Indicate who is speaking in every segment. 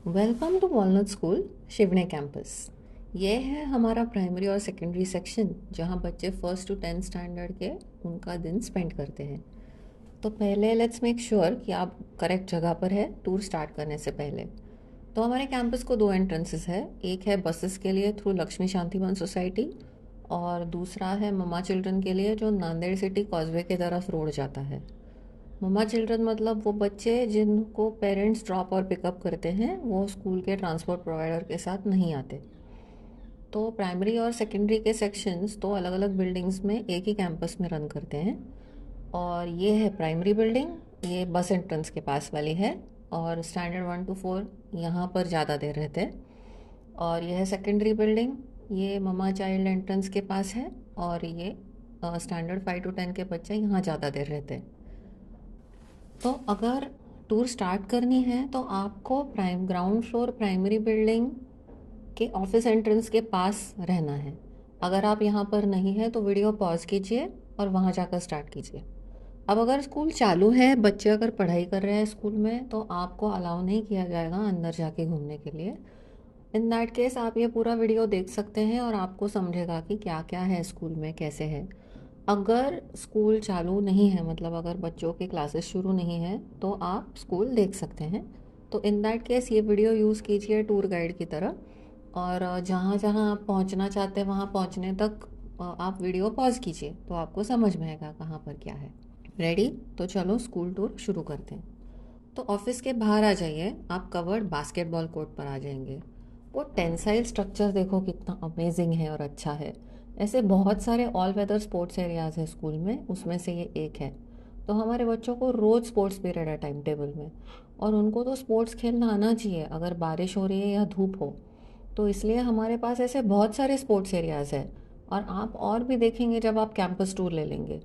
Speaker 1: Welcome to Walnut school Shivane campus. ये है हमारा प्राइमरी और सेकेंडरी सेक्शन जहाँ बच्चे फर्स्ट टू 10th स्टैंडर्ड के उनका दिन स्पेंड करते हैं। तो पहले लेट्स मेक श्योर कि आप करेक्ट जगह पर है टूर स्टार्ट करने से पहले। तो हमारे कैंपस को दो एंट्रेंसेस है, एक है बसेस के लिए थ्रू लक्ष्मी शांतिवन सोसाइटी और दूसरा है ममा चिल्ड्रन के लिए जो नांदेड़ सिटी कॉजवे की तरफ रोड जाता है। ममा चिल्ड्रन मतलब वो बच्चे जिनको पेरेंट्स ड्रॉप और पिकअप करते हैं, वो स्कूल के ट्रांसपोर्ट प्रोवाइडर के साथ नहीं आते। तो प्राइमरी और सेकेंडरी के सेक्शंस तो अलग अलग बिल्डिंग्स में एक ही कैंपस में रन करते हैं। और ये है प्राइमरी बिल्डिंग, ये बस एंट्रेंस के पास वाली है और स्टैंडर्ड 1 to 4 यहाँ पर ज़्यादा देर रहते हैं। और यह है सेकेंडरी बिल्डिंग, ये ममा चाइल्ड एंट्रेंस के पास है और ये स्टैंडर्ड 5 to 10 के बच्चे यहाँ ज़्यादा देर रहते हैं। तो अगर टूर स्टार्ट करनी है तो आपको ग्राउंड फ्लोर प्राइमरी बिल्डिंग के ऑफिस एंट्रेंस के पास रहना है। अगर आप यहाँ पर नहीं है तो वीडियो पॉज कीजिए और वहाँ जाकर स्टार्ट कीजिए। अब अगर स्कूल चालू है, बच्चे अगर पढ़ाई कर रहे हैं स्कूल में, तो आपको अलाउ नहीं किया जाएगा अंदर जाके घूमने के लिए। इन दैट केस आप ये पूरा वीडियो देख सकते हैं और आपको समझेगा कि क्या क्या है स्कूल में, कैसे है। अगर स्कूल चालू नहीं है, मतलब अगर बच्चों के क्लासेस शुरू नहीं है, तो आप स्कूल देख सकते हैं। तो इन दैट केस ये वीडियो यूज़ कीजिए टूर गाइड की तरह। और जहाँ जहाँ आप पहुँचना चाहते हैं वहाँ पहुँचने तक आप वीडियो पॉज कीजिए तो आपको समझ में आएगा कहाँ पर क्या है। रेडी? तो चलो स्कूल टूर शुरू करते हैं। तो ऑफिस के बाहर आ जाइए, आप कवर्ड बास्केटबॉल कोर्ट पर आ जाएंगे। वो टेंसाइल स्ट्रक्चर देखो कितना अमेजिंग है और अच्छा है। ऐसे बहुत सारे ऑल वेदर स्पोर्ट्स एरियाज़ है स्कूल में, उसमें से ये एक है। तो हमारे बच्चों को रोज़ स्पोर्ट्स पीरियड है टाइम टेबल में, और उनको तो स्पोर्ट्स खेलना आना चाहिए अगर बारिश हो रही है या धूप हो। तो इसलिए हमारे पास ऐसे बहुत सारे स्पोर्ट्स एरियाज़ है, और आप और भी देखेंगे जब आप कैंपस टूर ले लेंगे।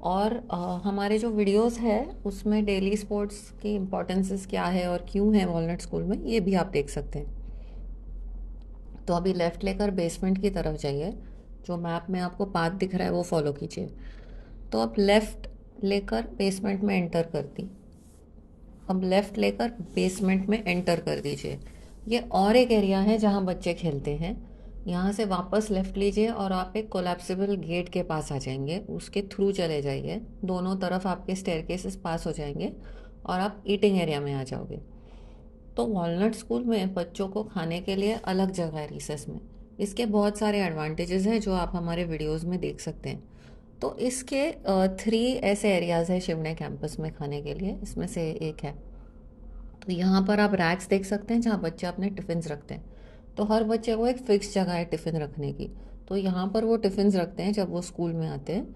Speaker 1: और हमारे जो वीडियोस है उसमें डेली स्पोर्ट्स की इम्पोर्टेंसेस क्या है और क्यों है वॉलनट स्कूल में, ये भी आप देख सकते हैं। तो अभी लेफ़्ट लेकर बेसमेंट की तरफ जाइए, जो मैप में आपको पाथ दिख रहा है वो फॉलो कीजिए। तो अब लेफ़्ट लेकर बेसमेंट में एंटर कर दी। अब लेफ़्ट लेकर बेसमेंट में एंटर कर दीजिए। ये और एक एरिया है जहाँ बच्चे खेलते हैं। यहाँ से वापस लेफ़्ट लीजिए और आप एक कोलैप्सिबल गेट के पास आ जाएंगे, उसके थ्रू चले जाइए। दोनों तरफ आपके स्टेयरकेसेस पास हो जाएंगे और आप ईटिंग एरिया में आ जाओगे। तो वॉलनट स्कूल में बच्चों को खाने के लिए अलग जगह है रिसेस में। इसके बहुत सारे एडवांटेजेस हैं जो आप हमारे वीडियोस में देख सकते हैं। तो इसके 3 ऐसे एरियाज़ हैं शिवने कैंपस में खाने के लिए, इसमें से एक है। तो यहाँ पर आप रैक्स देख सकते हैं जहाँ बच्चे अपने टिफ़िन्स रखते हैं। तो हर बच्चे को एक फ़िक्स जगह है टिफ़िन रखने की, तो यहाँ पर वो टिफ़िन्स रखते हैं जब वो स्कूल में आते हैं।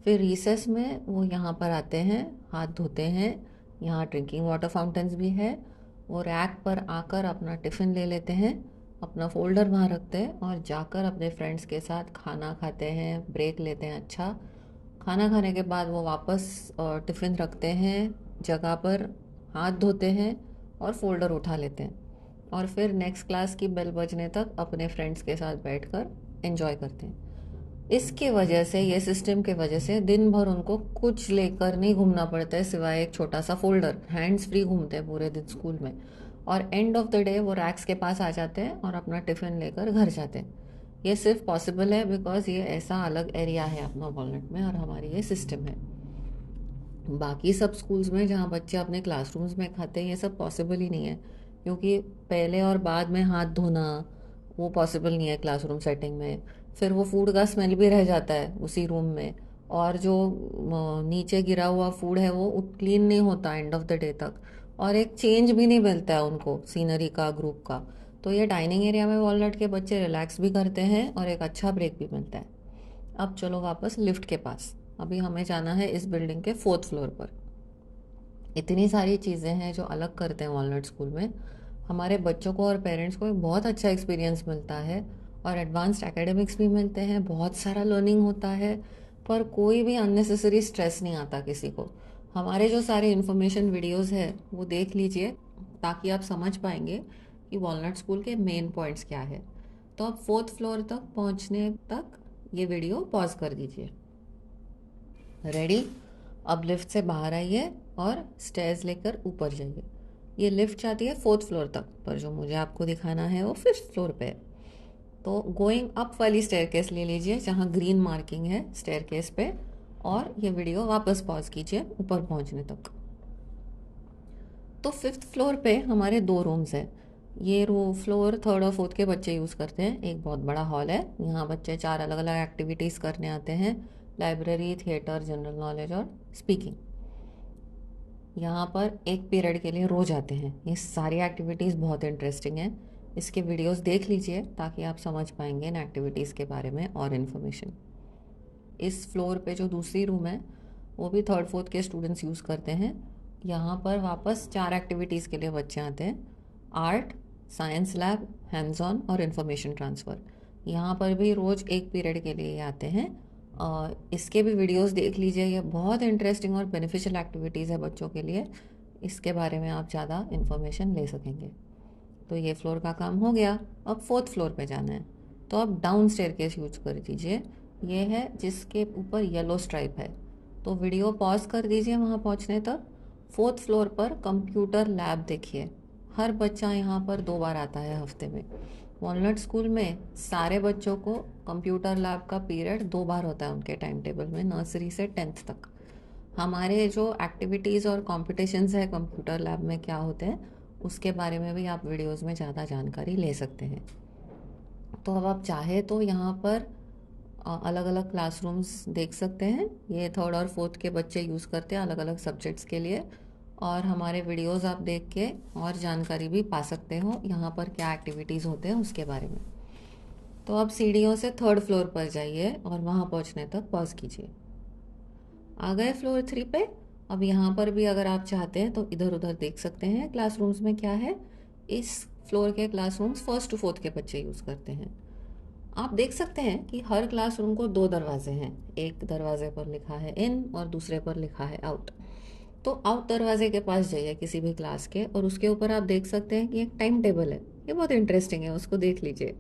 Speaker 1: फिर रिसेस में वो यहाँ पर आते हैं, हाथ धोते हैं। यहाँ ड्रिंकिंग वाटर फाउंटेन्स भी है। वो रैक पर आकर अपना टिफ़िन ले लेते हैं, अपना फ़ोल्डर वहाँ रखते हैं और जाकर अपने फ्रेंड्स के साथ खाना खाते हैं, ब्रेक लेते हैं। अच्छा, खाना खाने के बाद वो वापस टिफ़िन रखते हैं जगह पर, हाथ धोते हैं और फ़ोल्डर उठा लेते हैं, और फिर नेक्स्ट क्लास की बेल बजने तक अपने फ्रेंड्स के साथ बैठकर एंजॉय करते हैं। इसके वजह से, ये सिस्टम के वजह से दिन भर उनको कुछ लेकर नहीं घूमना पड़ता है सिवाय एक छोटा सा फोल्डर। हैंड्स फ्री घूमते हैं पूरे दिन स्कूल में, और एंड ऑफ द डे वो रैक्स के पास आ जाते हैं और अपना टिफ़िन लेकर घर जाते हैं। ये सिर्फ पॉसिबल है बिकॉज ये ऐसा अलग एरिया है अपना वॉलनट में और हमारी ये सिस्टम है। बाकी सब स्कूल्स में जहाँ बच्चे अपने क्लासरूम्स में खाते हैं ये सब पॉसिबल ही नहीं है, क्योंकि पहले और बाद में हाथ धोना वो पॉसिबल नहीं है क्लासरूम सेटिंग में। फिर वो फूड का स्मेल भी रह जाता है उसी रूम में, और जो नीचे गिरा हुआ फूड है वो क्लीन नहीं होता एंड ऑफ द डे तक, और एक चेंज भी नहीं मिलता है उनको सीनरी का, ग्रुप का। तो ये डाइनिंग एरिया में वॉलनट के बच्चे रिलैक्स भी करते हैं और एक अच्छा ब्रेक भी मिलता है। अब चलो वापस लिफ्ट के पास। अभी हमें जाना है इस बिल्डिंग के 4th फ्लोर पर। इतनी सारी चीज़ें हैं जो अलग करते हैं वॉलनट स्कूल में। हमारे बच्चों को और पेरेंट्स को एक बहुत अच्छा एक्सपीरियंस मिलता है, और एडवांस्ड एकेडमिक्स भी मिलते हैं, बहुत सारा लर्निंग होता है, पर कोई भी अननेसेसरी स्ट्रेस नहीं आता किसी को। हमारे जो सारे इन्फॉर्मेशन वीडियोस है वो देख लीजिए ताकि आप समझ पाएंगे कि वॉलनट स्कूल के मेन पॉइंट्स क्या है। तो अब 4th फ्लोर तक पहुंचने तक ये वीडियो पॉज कर दीजिए। रेडी? अब लिफ्ट से बाहर आइए और स्टेयर्स लेकर ऊपर जाइए। ये लिफ्ट जाती है 4th फ्लोर तक, पर जो मुझे आपको दिखाना है वो 5th फ्लोर पे है। तो गोइंग अप वाली स्टेयरकेस ले लीजिए जहाँ ग्रीन मार्किंग है स्टेयरकेस पे, और ये वीडियो वापस पॉज कीजिए ऊपर पहुँचने तक। तो 5th फ्लोर पे हमारे 2 रूम्स हैं। ये फ्लोर 3rd और 4th के बच्चे यूज़ करते हैं। एक बहुत बड़ा हॉल है, यहाँ बच्चे 4 अलग अलग एक्टिविटीज़ करने आते हैं, लाइब्रेरी, थिएटर, जनरल नॉलेज और स्पीकिंग। यहाँ पर एक पीरियड के लिए रोज आते हैं। ये सारी एक्टिविटीज़ बहुत इंटरेस्टिंग हैं, इसके वीडियोस देख लीजिए ताकि आप समझ पाएंगे इन एक्टिविटीज़ के बारे में और इन्फॉर्मेशन। इस फ्लोर पे जो दूसरी रूम है वो भी 3rd 4th के स्टूडेंट्स यूज़ करते हैं। यहाँ पर वापस 4 एक्टिविटीज़ के लिए बच्चे आते हैं, art, science lab, hands on और इन्फॉर्मेशन ट्रांसफ़र। यहाँ पर भी रोज़ एक पीरियड के लिए आते हैं। इसके भी वीडियोस देख लीजिए, ये बहुत इंटरेस्टिंग और बेनिफिशियल एक्टिविटीज़ है बच्चों के लिए, इसके बारे में आप ज़्यादा इन्फॉर्मेशन ले सकेंगे। तो ये फ्लोर का काम हो गया। अब 4th फ्लोर पे जाना है, तो आप डाउन स्टेयरकेस यूज कर दीजिए। ये है जिसके ऊपर येलो स्ट्राइप है, तो वीडियो पॉज कर दीजिए वहाँ पहुँचने तक। 4th फ्लोर पर कंप्यूटर लैब देखिए। हर बच्चा यहाँ पर 2 बार आता है हफ्ते में। वॉलनट स्कूल में सारे बच्चों को कंप्यूटर लैब का पीरियड 2 बार होता है उनके टाइम टेबल में, नर्सरी से 10th तक। हमारे जो एक्टिविटीज़ और कॉम्पिटिशन्स है कंप्यूटर लैब में क्या होते हैं, उसके बारे में भी आप वीडियोस में ज़्यादा जानकारी ले सकते हैं। तो अब आप चाहे तो यहाँ पर अलग अलग क्लासरूम्स देख सकते हैं। ये 3rd और 4th के बच्चे यूज़ करते हैं अलग अलग सब्जेक्ट्स के लिए, और हमारे वीडियोस आप देख के और जानकारी भी पा सकते हो यहाँ पर क्या एक्टिविटीज़ होते हैं उसके बारे में। तो अब सीढ़ियों से 3rd फ्लोर पर जाइए और वहाँ पहुँचने तक पॉज कीजिए। आ गए फ्लोर 3 पे। अब यहाँ पर भी अगर आप चाहते हैं तो इधर उधर देख सकते हैं क्लासरूम्स में क्या है। इस फ्लोर के क्लासरूम्स 1st to 4th के बच्चे यूज़ करते हैं। आप देख सकते हैं कि हर क्लासरूम को 2 दरवाजे हैं, एक दरवाजे पर लिखा है इन और दूसरे पर लिखा है आउट। तो आउट दरवाजे के पास जाइए किसी भी क्लास के, और उसके ऊपर आप देख सकते हैं कि एक टाइम टेबल है। ये बहुत इंटरेस्टिंग है, उसको देख लीजिए।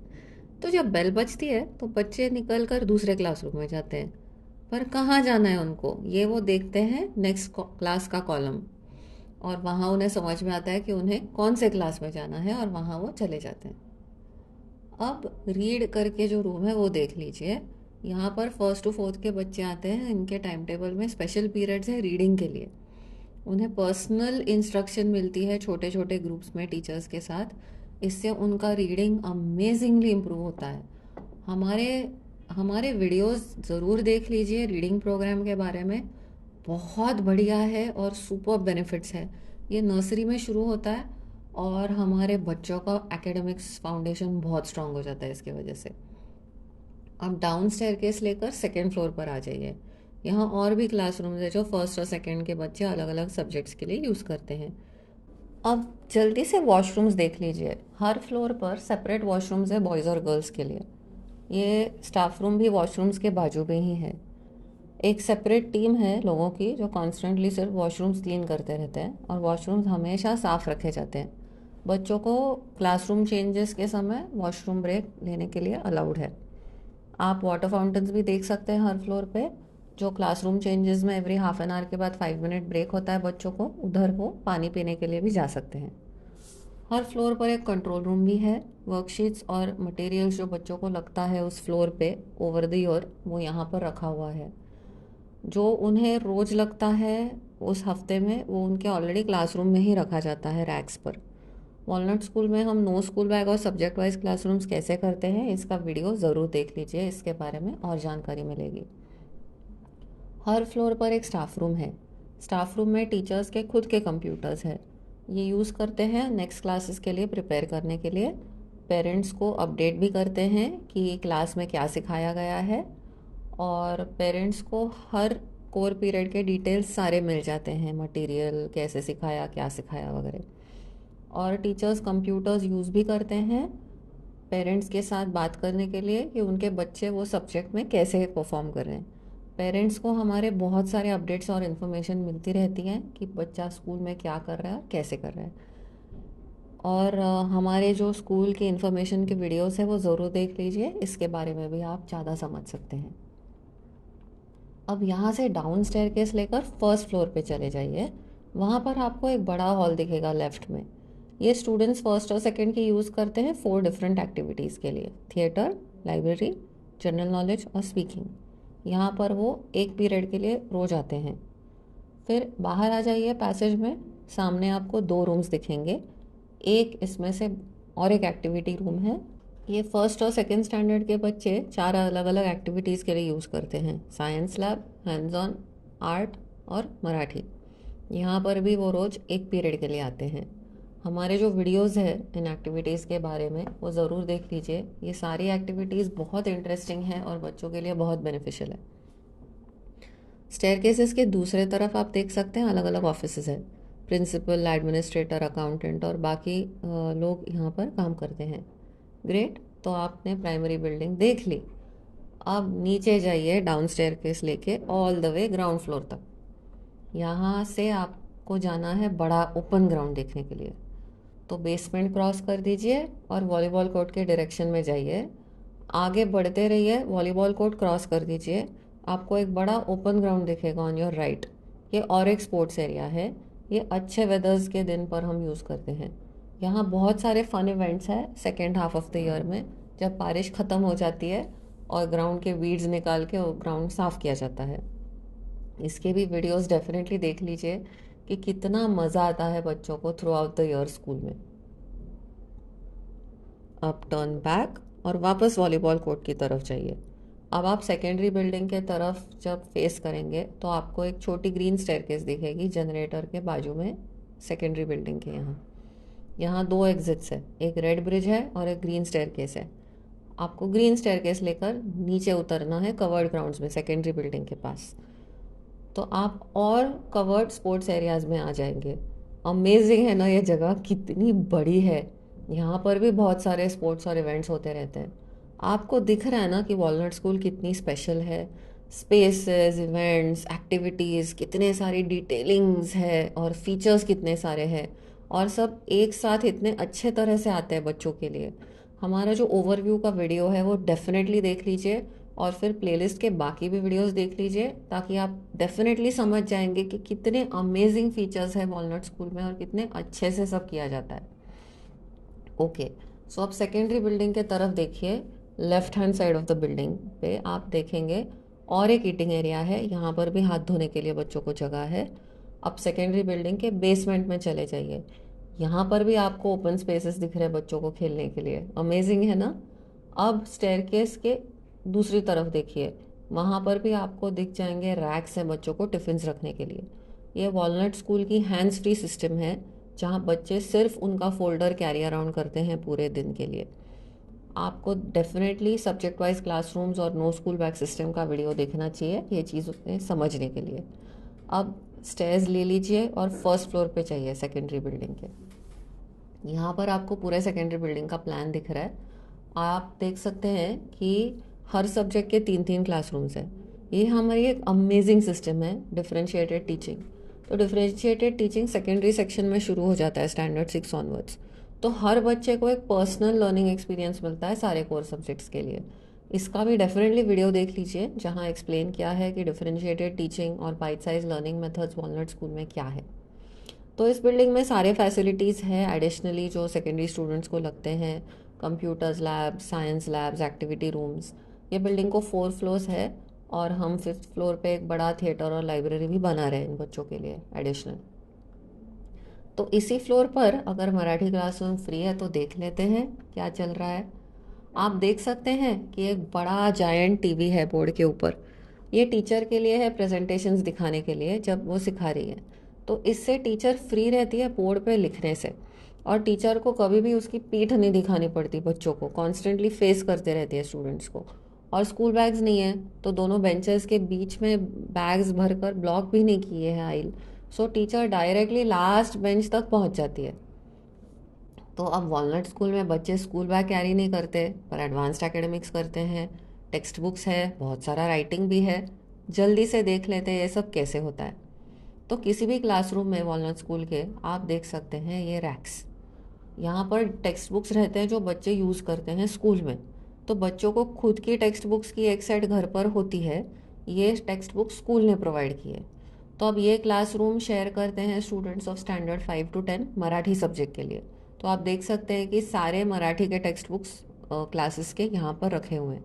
Speaker 1: तो जब बेल बजती है तो बच्चे निकल कर दूसरे क्लासरूम में जाते हैं, पर कहाँ जाना है उनको ये वो देखते हैं नेक्स्ट क्लास का कॉलम, और वहाँ उन्हें समझ में आता है कि उन्हें कौन से क्लास में जाना है और वहाँ वो चले जाते हैं। अब रीड करके जो रूम है वो देख लीजिए। यहाँ पर 1st to 4th के बच्चे आते हैं, इनके टाइम टेबल में स्पेशल पीरियड्स है रीडिंग के लिए। उन्हें पर्सनल इंस्ट्रक्शन मिलती है छोटे छोटे ग्रुप्स में टीचर्स के साथ, इससे उनका रीडिंग अमेजिंगली इम्प्रूव होता है। हमारे हमारे वीडियोस ज़रूर देख लीजिए रीडिंग प्रोग्राम के बारे में, बहुत बढ़िया है और सुपर बेनिफिट्स है। ये नर्सरी में शुरू होता है और हमारे बच्चों का एकेडमिक्स फाउंडेशन बहुत स्ट्रांग हो जाता है इसके वजह से। अब डाउन स्टेयरकेस लेकर 2nd फ्लोर पर आ जाइए। यहाँ और भी क्लासरूम्स है जो 1st और 2nd के बच्चे अलग अलग सब्जेक्ट्स के लिए यूज़ करते हैं। अब जल्दी से वॉशरूम्स देख लीजिए। हर फ्लोर पर सेपरेट वॉशरूम्स है बॉयज़ और गर्ल्स के लिए। ये स्टाफ रूम भी वॉशरूम्स के बाजू में ही है। एक सेपरेट टीम है लोगों की जो कॉन्स्टेंटली सिर्फ वॉशरूम्स क्लीन करते रहते हैं, और वॉशरूम्स हमेशा साफ़ रखे जाते हैं। बच्चों को क्लासरूम चेंजेस के समय वॉशरूम ब्रेक लेने के लिए अलाउड है। आप वाटर फाउंटेन्स भी देख सकते हैं हर फ्लोर पे, जो क्लासरूम चेंजेस में एवरी हाफ एन आवर के बाद 5 मिनट ब्रेक होता है बच्चों को, उधर वो पानी पीने के लिए भी जा सकते हैं। हर फ्लोर पर एक कंट्रोल रूम भी है। वर्कशीट्स और मटेरियल्स जो बच्चों को लगता है उस फ्लोर पे ओवर द ईयर, वो यहाँ पर रखा हुआ है। जो उन्हें रोज़ लगता है उस हफ्ते में, वो उनके ऑलरेडी क्लासरूम में ही रखा जाता है रैक्स पर। वॉलनट स्कूल में हम नो स्कूल बैग और सब्जेक्ट वाइज क्लासरूम्स कैसे करते हैं इसका वीडियो ज़रूर देख लीजिए, इसके बारे में और जानकारी मिलेगी। हर फ्लोर पर एक स्टाफ रूम है। स्टाफ रूम में टीचर्स के खुद के कंप्यूटर्स हैं, ये यूज़ करते हैं नेक्स्ट क्लासेस के लिए प्रिपेयर करने के लिए। पेरेंट्स को अपडेट भी करते हैं कि क्लास में क्या सिखाया गया है, और पेरेंट्स को हर कोर पीरियड के डिटेल्स सारे मिल जाते हैं, मटेरियल कैसे सिखाया, क्या सिखाया वगैरह। और टीचर्स कंप्यूटर्स यूज़ भी करते हैं पेरेंट्स के साथ बात करने के लिए कि उनके बच्चे वो सब्जेक्ट में कैसे परफॉर्म कर रहे हैं। पेरेंट्स को हमारे बहुत सारे अपडेट्स और इन्फॉर्मेशन मिलती रहती हैं कि बच्चा स्कूल में क्या कर रहा है और कैसे कर रहा है। और हमारे जो स्कूल की इन्फॉर्मेशन के वीडियोस हैं वो ज़रूर देख लीजिए, इसके बारे में भी आप ज़्यादा समझ सकते हैं। अब यहाँ से डाउन स्टेयरकेस लेकर 1st फ्लोर पे चले जाइए। वहाँ पर आपको एक बड़ा हॉल दिखेगा लेफ्ट में। ये स्टूडेंट्स फर्स्ट और सेकंड की यूज़ करते हैं 4 डिफरेंट एक्टिविटीज़ के लिए, थिएटर, लाइब्रेरी, जनरल नॉलेज और स्पीकिंग। यहाँ पर वो एक पीरियड के लिए रोज आते हैं। फिर बाहर आ जाइए पैसेज में, सामने आपको 2 रूम्स दिखेंगे। एक इसमें से और एक एक्टिविटी रूम है। ये फर्स्ट और सेकंड स्टैंडर्ड के बच्चे 4 अलग अलग एक्टिविटीज़ के लिए यूज़ करते हैं, science lab, hands on, art और मराठी। यहाँ पर भी वो रोज़ एक पीरियड के लिए आते हैं। हमारे जो वीडियोस है इन एक्टिविटीज़ के बारे में वो ज़रूर देख लीजिए। ये सारी एक्टिविटीज़ बहुत इंटरेस्टिंग है और बच्चों के लिए बहुत बेनिफिशियल है। स्टेयरकेसेस के दूसरे तरफ आप देख सकते हैं अलग अलग ऑफिसेज है। प्रिंसिपल, एडमिनिस्ट्रेटर, अकाउंटेंट और बाकी लोग यहाँ पर काम करते हैं। ग्रेट, तो आपने प्राइमरी बिल्डिंग देख ली। अब नीचे जाइए डाउन स्टेयरकेस लेके all the way ground floor तक। यहाँ से आपको जाना है बड़ा ओपन ग्राउंड देखने के लिए। तो बेसमेंट क्रॉस कर दीजिए और वॉलीबॉल कोर्ट के डायरेक्शन में जाइए। आगे बढ़ते रहिए, वॉलीबॉल कोर्ट क्रॉस कर दीजिए, आपको एक बड़ा ओपन ग्राउंड दिखेगा ऑन योर राइट। ये और एक स्पोर्ट्स एरिया है। ये अच्छे वेदर्स के दिन पर हम यूज़ करते हैं। यहाँ बहुत सारे फन इवेंट्स हैं second half of the year में, जब बारिश ख़त्म हो जाती है और ग्राउंड के वीड्स निकाल के वो ग्राउंड साफ़ किया जाता है। इसके भी वीडियोस डेफिनेटली देख लीजिए कि कितना मज़ा आता है बच्चों को through out the year school में। अब टर्न बैक और वापस वॉलीबॉल कोर्ट की तरफ जाइए। अब आप सेकेंडरी बिल्डिंग के तरफ जब फेस करेंगे तो आपको एक छोटी ग्रीन स्टेयरकेस दिखेगी जनरेटर के बाजू में, सेकेंडरी बिल्डिंग के यहाँ। यहाँ 2 एग्जिट्स है, एक रेड ब्रिज है और एक ग्रीन स्टेयरकेस है। आपको ग्रीन स्टेयरकेस लेकर नीचे उतरना है कवर्ड ग्राउंड्स में सेकेंडरी बिल्डिंग के पास। तो आप और कवर्ड स्पोर्ट्स एरियाज़ में आ जाएंगे। अमेजिंग है ना ये जगह, कितनी बड़ी है। यहाँ पर भी बहुत सारे स्पोर्ट्स और इवेंट्स होते रहते हैं। आपको दिख रहा है ना कि वॉलनट स्कूल कितनी स्पेशल है। स्पेसेस, इवेंट्स, एक्टिविटीज़, कितने सारी डिटेलिंग्स है और फीचर्स कितने सारे हैं, और सब एक साथ इतने अच्छे तरह से आते हैं बच्चों के लिए। हमारा जो ओवरव्यू का वीडियो है वो डेफिनेटली देख लीजिए और फिर प्लेलिस्ट के बाकी भी वीडियोस देख लीजिए, ताकि आप डेफिनेटली समझ जाएंगे कि कितने अमेजिंग फीचर्स है वॉलनट स्कूल में और कितने अच्छे से सब किया जाता है। ओके, सो आप सेकेंडरी बिल्डिंग के तरफ देखिए। Left hand side of the building पे आप देखेंगे और एक ईटिंग एरिया है। यहाँ पर भी हाथ धोने के लिए बच्चों को जगह है। अब सेकेंडरी बिल्डिंग के बेसमेंट में चले जाइए। यहाँ पर भी आपको ओपन स्पेसेस दिख रहे हैं बच्चों को खेलने के लिए। अमेजिंग है ना। अब स्टेयरकेस के दूसरी तरफ देखिए, वहाँ पर भी आपको दिख जाएंगे रैक्स हैं बच्चों को टिफ़िन्स रखने के लिए। ये वॉलनट स्कूल की हैंड्स फ्री सिस्टम है, जहाँ बच्चे सिर्फ उनका फोल्डर कैरी अराउंड करते हैं पूरे दिन के लिए। आपको डेफिनेटली सब्जेक्ट वाइज क्लासरूम्स और नो स्कूल बैग सिस्टम का वीडियो देखना चाहिए ये चीज़ समझने के लिए। अब स्टेयर्स ले लीजिए और फर्स्ट फ्लोर पे चाहिए सेकेंडरी बिल्डिंग के। यहाँ पर आपको पूरे सेकेंडरी बिल्डिंग का प्लान दिख रहा है। आप देख सकते हैं कि हर सब्जेक्ट के 3-3 क्लासरूम्स हैं। ये हमारी एक अमेजिंग सिस्टम है डिफरेंशिएटेड टीचिंग। तो डिफरेंशिएटेड टीचिंग सेकेंडरी सेक्शन में शुरू हो जाता है स्टैंडर्ड 6 ऑनवर्ड्स। तो हर बच्चे को एक पर्सनल लर्निंग एक्सपीरियंस मिलता है सारे कोर सब्जेक्ट्स के लिए। इसका भी डेफिनेटली वीडियो देख लीजिए, जहाँ एक्सप्लेन किया है कि डिफरेंशिएटेड टीचिंग और bite size learning methods walnut school में क्या है। तो इस बिल्डिंग में सारे फैसिलिटीज़ हैं एडिशनली जो सेकेंडरी स्टूडेंट्स को लगते हैं। Computers lab, science labs, activity rooms. ये बिल्डिंग को 4 फ्लोर्स है और हम 5th फ्लोर पे एक बड़ा थिएटर और लाइब्रेरी भी बना रहे हैं इन बच्चों के लिए एडिशनल। तो इसी फ्लोर पर अगर मराठी क्लासरूम फ्री है तो देख लेते हैं क्या चल रहा है। आप देख सकते हैं कि एक बड़ा जायंट टीवी है बोर्ड के ऊपर। ये टीचर के लिए है प्रेजेंटेशंस दिखाने के लिए जब वो सिखा रही है। तो इससे टीचर फ्री रहती है बोर्ड पे लिखने से, और टीचर को कभी भी उसकी पीठ नहीं दिखानी पड़ती बच्चों को, कॉन्स्टेंटली फेस करते रहती है स्टूडेंट्स को। और स्कूल बैग्स नहीं है तो दोनों बेंचेस के बीच में बैग्स भरकर ब्लॉक भी नहीं किए हैं aisle. So teacher directly last bench तक पहुंच जाती है। तो अब वॉलनट स्कूल में बच्चे स्कूल बैग कैरी नहीं करते पर एडवांस्ड एकेडमिक्स करते हैं। टेक्स्ट बुक्स है, बहुत सारा राइटिंग भी है। जल्दी से देख लेते हैं ये सब कैसे होता है। तो किसी भी क्लासरूम में वॉलनट स्कूल के आप देख सकते हैं ये रैक्स। यहाँ पर टेक्स्ट बुक्स रहते हैं जो बच्चे यूज़ करते हैं स्कूल में। तो बच्चों को खुद की टेक्स्ट बुक्स की एक सेट घर पर होती है, ये टेक्स्ट बुक स्कूल ने प्रोवाइड की है। तो अब ये क्लासरूम शेयर करते हैं students of standard 5 to 10 Marathi subject के लिए। तो आप देख सकते हैं कि सारे मराठी के टेक्स्ट बुक्स क्लासेस के यहाँ पर रखे हुए हैं।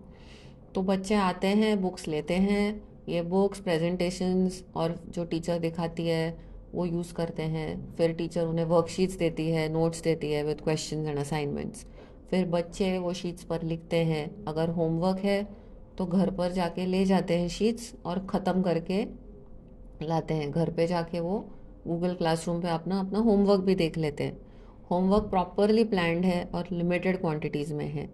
Speaker 1: तो बच्चे आते हैं, बुक्स लेते हैं, ये बुक्स प्रेजेंटेशंस और जो टीचर दिखाती है वो यूज़ करते हैं। फिर टीचर उन्हें वर्कशीट्स देती है, नोट्स देती है विद क्वेश्चंस एंड असाइनमेंट्स। फिर बच्चे वो शीट्स पर लिखते हैं। अगर होमवर्क है तो घर पर जाके ले जाते हैं शीट्स और ख़त्म करके लाते हैं। घर पे जाके वो गूगल क्लासरूम पे अपना अपना होमवर्क भी देख लेते हैं। होमवर्क प्रॉपरली प्लान्ड है और लिमिटेड क्वांटिटीज़ में है।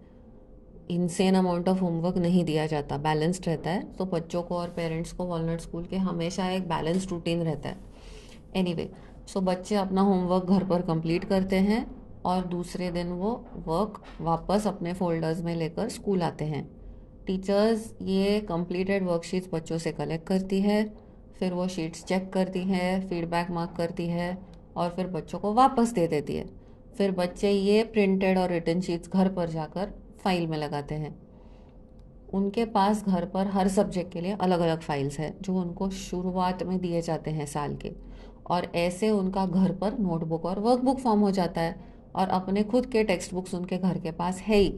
Speaker 1: इंसेन अमाउंट ऑफ होमवर्क नहीं दिया जाता, बैलेंस्ड रहता है। तो बच्चों को और पेरेंट्स को वॉलनट स्कूल के हमेशा एक बैलेंस्ड रूटीन रहता है। एनीवे, सो बच्चे अपना होमवर्क घर पर कंप्लीट करते हैं और दूसरे दिन वो वर्क वापस अपने फोल्डर्स में लेकर स्कूल आते हैं। टीचर्स ये कंप्लीटेड वर्कशीट्स बच्चों से कलेक्ट करती है, फिर वो शीट्स चेक करती है, फीडबैक मार्क करती है और फिर बच्चों को वापस दे देती है। फिर बच्चे ये प्रिंटेड और रिटन शीट्स घर पर जाकर फाइल में लगाते हैं। उनके पास घर पर हर सब्जेक्ट के लिए अलग अलग फाइल्स हैं जो उनको शुरुआत में दिए जाते हैं साल के, और ऐसे उनका घर पर नोटबुक और वर्कबुक फॉर्म हो जाता है और अपने खुद के टेक्स्ट बुक्स उनके घर के पास है ही।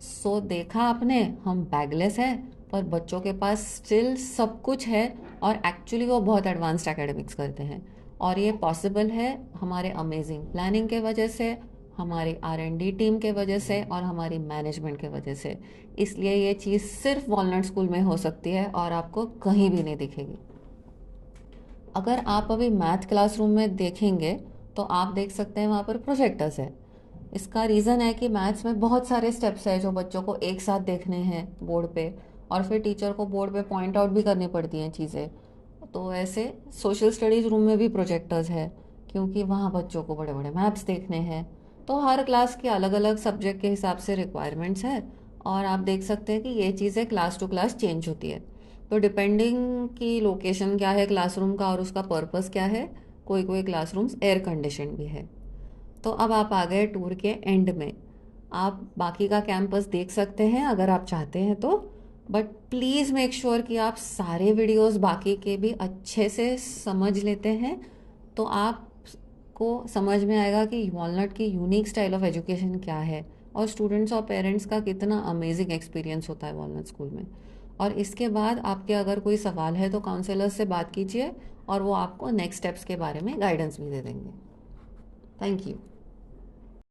Speaker 1: सो देखा आपने, हम बैगलेस हैं पर बच्चों के पास स्टिल सब कुछ है और एक्चुअली वो बहुत एडवांस्ड एकेडमिक्स करते हैं। और ये पॉसिबल है हमारे अमेजिंग प्लानिंग के वजह से, हमारी R&D टीम के वजह से और हमारी मैनेजमेंट के वजह से। इसलिए ये चीज़ सिर्फ वॉलनट स्कूल में हो सकती है और आपको कहीं भी नहीं दिखेगी। अगर आप अभी मैथ क्लासरूम में देखेंगे तो आप देख सकते हैं वहाँ पर प्रोजेक्टर्स है। इसका रीज़न है कि मैथ्स में बहुत सारे स्टेप्स है जो बच्चों को एक साथ देखने हैं बोर्ड पे, और फिर टीचर को बोर्ड पे पॉइंट आउट भी करनी पड़ती हैं चीज़ें। तो ऐसे सोशल स्टडीज़ रूम में भी प्रोजेक्टर्स है क्योंकि वहाँ बच्चों को बड़े बड़े मैप्स देखने हैं। तो हर क्लास के अलग अलग सब्जेक्ट के हिसाब से रिक्वायरमेंट्स है और आप देख सकते हैं कि ये चीज़ें क्लास टू क्लास चेंज होती है। तो डिपेंडिंग की लोकेशन क्या है क्लासरूम का और उसका पर्पस क्या है, कोई कोई क्लासरूम्स एयर कंडीशन भी है। तो अब आप आ गए टूर के एंड में। आप बाकी का कैंपस देख सकते हैं अगर आप चाहते हैं तो, बट प्लीज़ मेक श्योर कि आप सारे वीडियोस बाकी के भी अच्छे से समझ लेते हैं। तो आपको समझ में आएगा कि वॉलनट की यूनिक स्टाइल ऑफ एजुकेशन क्या है और स्टूडेंट्स और पेरेंट्स का कितना अमेजिंग एक्सपीरियंस होता है वॉलनट स्कूल में। और इसके बाद आपके अगर कोई सवाल है तो काउंसलर से बात कीजिए और वो आपको नेक्स्ट स्टेप्स के बारे में गाइडेंस भी दे देंगे। Thank you.